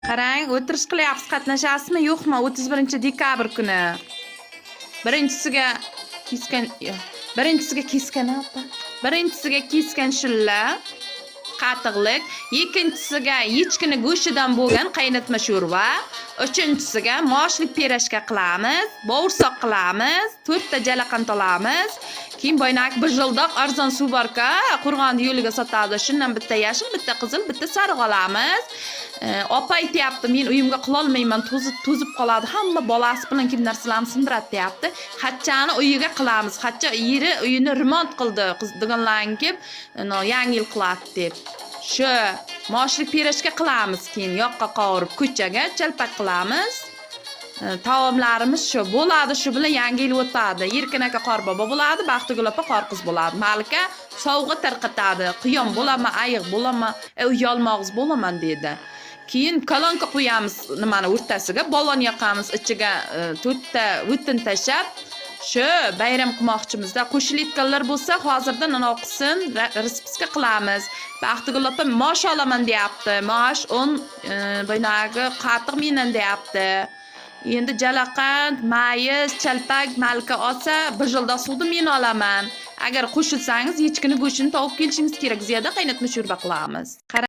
Qarang, o'tirish qilyapsiz, qatnashasizmi, yo'qmi? 31-dekabr kuni. Birinchisiga keskan, birinchisiga keskan apa? Birinchisiga keskan shulla, qatiqlik, ikkinchisiga echkini go'shtidan bo'lgan qaynatma sho'rva, uchinchisiga moshlik pirashka qilamiz, bo'rsoq qilamiz, 4 ta jalaqan olamiz. Keyin boynak bir jildoq arzon suv bor-ku, Qo'rg'on yo'liga sotadi. Shundan bitta yashil, bitta qizil, bitta sariq olamiz. Opa aytayapti, men uyimga qilolmayman, to'zib qoladi. Hamma bolasi bilan kim narsalarni sindiradi deyapti. Xatchani uyiga qilamiz. Xatcha yeri uyini remont qildi. Qizdiganlarni kelib, yangi yil qiladi deb. Shu moshlik pirashka qilamiz, keyin yoqqa qovurib ko'chaga chalpak qilamiz. Taomlarimiz shu bo'ladi, shu bilan yangi yil o'tadi. Erkin aka qorbobo bo'ladi, Baxtigul opa qorqiz bo'ladi. Malika sovg'a tarqatadi. Qiyom bo'laman, ayiq bo'laman, uyalmog'iz bo'laman dedi. Keyin kolonka qo'yamiz nimani o'rtasiga, balon yoqamiz, ichiga 4 ta o'tin tashab, shu bayram qilmoqchimizda. Qo'shilayotganlar bo'lsa, hozirdan qilsin, raspiska qilamiz. Baxtigul opa mosh olaman deyapti. Mosh 10 boynagi qatiq mendan deyapti. Endi jalaqan, mayiz, chalpak Malika olsa, bir jildoq suvni men olaman. Agar qo'shilsangiz, echkini go'shtini topib kelishingiz kerak. Ziyoda qaynatma sho'rva qilamiz.